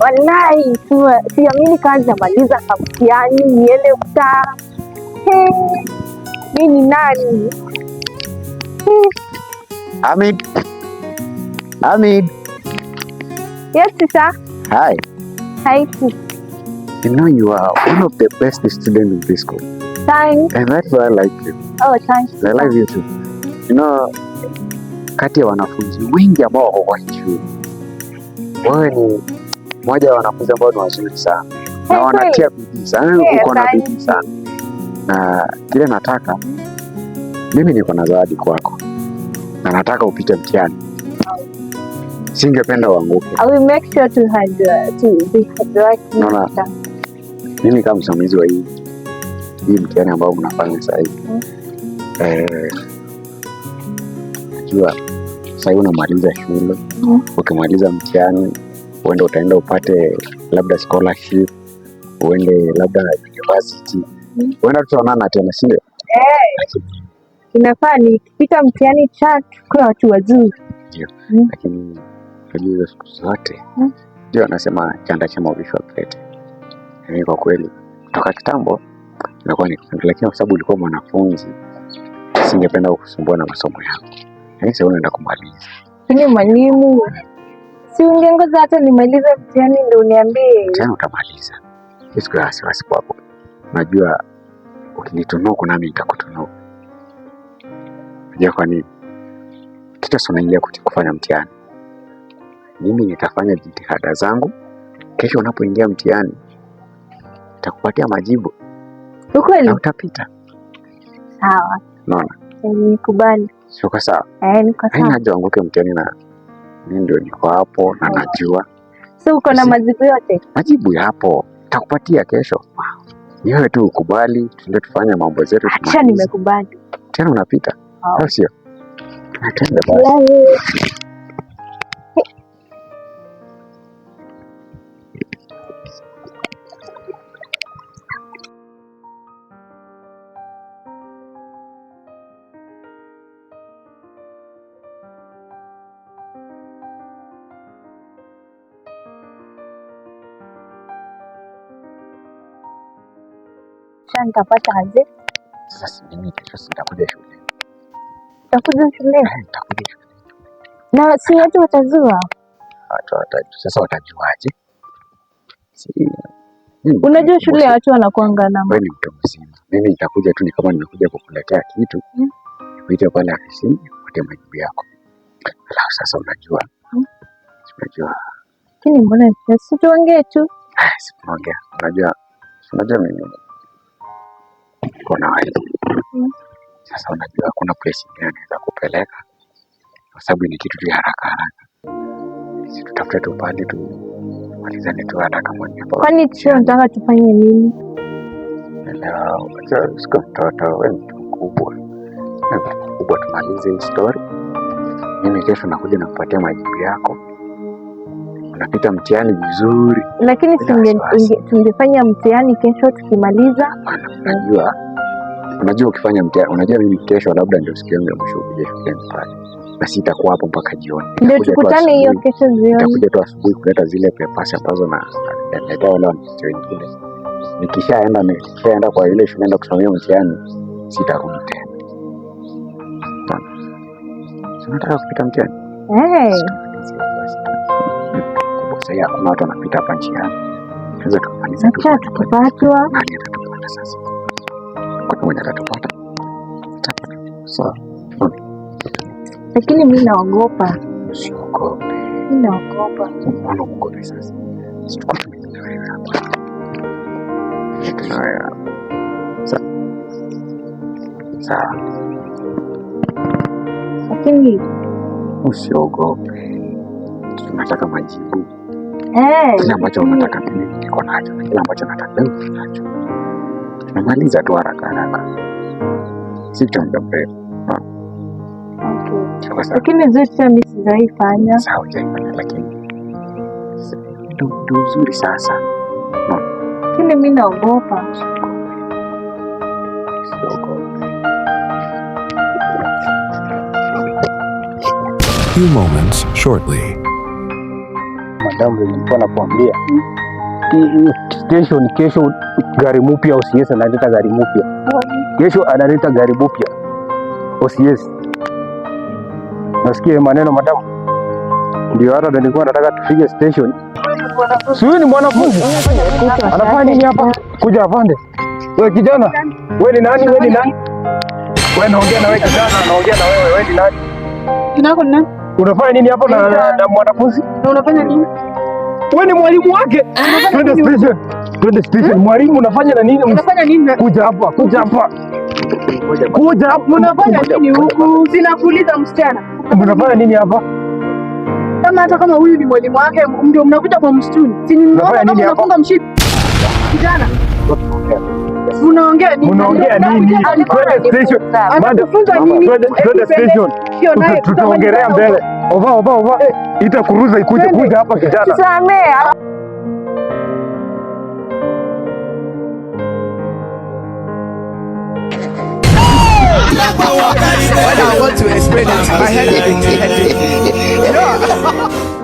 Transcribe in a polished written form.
Wallahi siamini kama nitamaliza kamtihani niende kutaa. Mi ni nani? Hamid. Hamid. Yes, sir. Hi. Hi, sis. You know you are one of the best students in this school. Thanks. And that's why I like you. Oh, thanks. I like you too. You know, kati ya wanafunzi wengi ambao wako kwa shule, wewe ni mmoja wa wanafunzi ambao ni wazuri sana na wanatia bidii sana. Uko na bidii sana, na kile nataka mimi, niko na zawadi kwako na nataka upite mtihani. Singependa uanguke. I will make sure to be hardworking. Naona mimi kama msimamizi wa hii mtihani ambao mnafanya sasa hivi, najua sasa hivi unamaliza shule. Ukimaliza mtihani uende utaenda upate labda scholarship, uende labda university, uenda tutaonana tena, si ndio? Inafaa nikipita mtihani kwa watu wazuri. Ndio. Lakini hizo siku zote ndio anasema chanda cha mwisho wa pete. Mimi kwa kweli kutoka kitambo nakuwa nikipenda, lakini kwa sababu ulikuwa mwanafunzi singependa kukusumbua na masomo yako. Yaani sasa unaenda kumaliza. Lakini mwalimu, si ungengoja hata nimalize mtihani ndio uniambie. Mtihani utamaliza. Siku ya wasiwasi kwako. Najua ukinitunuku nami nitakutunuku. Unajua kwa nini? Kitu unaingia kufanya mtihani. Mimi nitafanya jitihada zangu. Kesho unapoingia mtihani nitakupatia majibu. Ukweli? Na utapita. Sawa. Unaona? Nikubali. Sio kwa sawa? Niko sawa. Haina haja uanguke mtihani na mimi ndio niko hapo na najua. So uko na majibu yote? Majibu yapo. Nitakupatia kesho. Wewe tu ukubali, tuende tufanye mambo zetu. Acha nimekubali. Tena unapita. Sio? Twende basi. Nitapata aje? Sasa mimi kesho sitakuja shule. Utakuja shule? Nitakuja shule. Na si watu watajua? Sasa watajuaje? Unajua shule ya watu wanakuanga na. Wewe ni mtu mzima. Mimi nitakuja tu ni kama nimekuja kukuletea kitu. Nikuite pale afisini, upate majibu yako. Alafu sasa unajua. Unajua. Lakini mbona si tuongee tu? Si tuongea. Unajua mimi kuna wewe. Sasa unajua kuna place nyingine naweza kupeleka. Kwa sababu ni kitu cha haraka. Sisi tutafute tu pale tu malizane tu haraka moja. Kwani tunataka tufanye nini? Leo siko mtoto, wewe mtu mkubwa. Mkubwa, tumalize hii story. Mimi kesho nakuja na kupatia majibu yako. Unapita mtihani vizuri. Lakini tungefanya mtihani kesho tukimaliza. Unajua ukifanya mtihani, unajua mimi kesho labda ndio siku yangu ya mwisho kuja shuleni pale. Na sitakuwa hapo mpaka jioni. Ndio tukutane hiyo kesho jioni. Nitakuja tu asubuhi kuleta zile papers ambazo naletea wale wanafunzi wengine. Nikishaenda kwa ile shule naenda kusomea mtihani, sitarudi tena. Unataka kupita mtihani? Sasa hakuna watu wanapita hapa njiani. Tunaweza tukamaliza tu. Tukipatwa. Nani atatupata sasa? Kwa mmoja atatupata. Sawa. Lakini mimi naogopa. Usiogope. Mimi naogopa. Mbona unaogopa sasa? Sitakuwa mimi na wewe hapa. Haya. Sawa. Lakini usiogope. Tunataka majibu. Kile ambacho unataka mimi niko nacho. Kile ambacho nataka wewe unacho. Tunamaliza tu haraka. Si muda mrefu. Lakini zote mimi sijaifanya. Sawa, hujaifanya lakini ndio uzuri sasa. Lakini mimi naogopa. Few moments shortly. Madam, nilikuwa nakwambia station kesho gari mpya OCS analeta gari mpya. Kesho analeta gari mpya OCS. Nasikia maneno madam. Ndio hata nilikuwa nataka tufike station. Huyu ni mwanafunzi. Anafanya nini hapa? Kuja afande. Wewe kijana. Wewe ni nani? Wewe ni nani? Wewe naongea na wewe kijana, naongea na wewe. Wewe ni nani? Kinako nani? Unafanya nini hapa na mwanafunzi? Na unafanya nini? Wewe ni mwalimu wake. Twende station. Twende station. Mwalimu unafanya na nini? Unafanya nini? Kuja hapa, kuja hapa. Kuja hapa. Unafanya nini huku? Sinakuuliza msichana. Unafanya nini hapa? Kama hata kama huyu ni mwalimu wake ndio mnakuja kwa msituni. Si mnaona kama unafunga mshipi? Kijana. Unaongea nini? Unaongea nini? Twende station. Anakufunza nini? Twende station. Tutaongelea mbele. Ova. Itakuruza ikuje kuja hapa kijana. Tusamee. I want to explain it. I had it.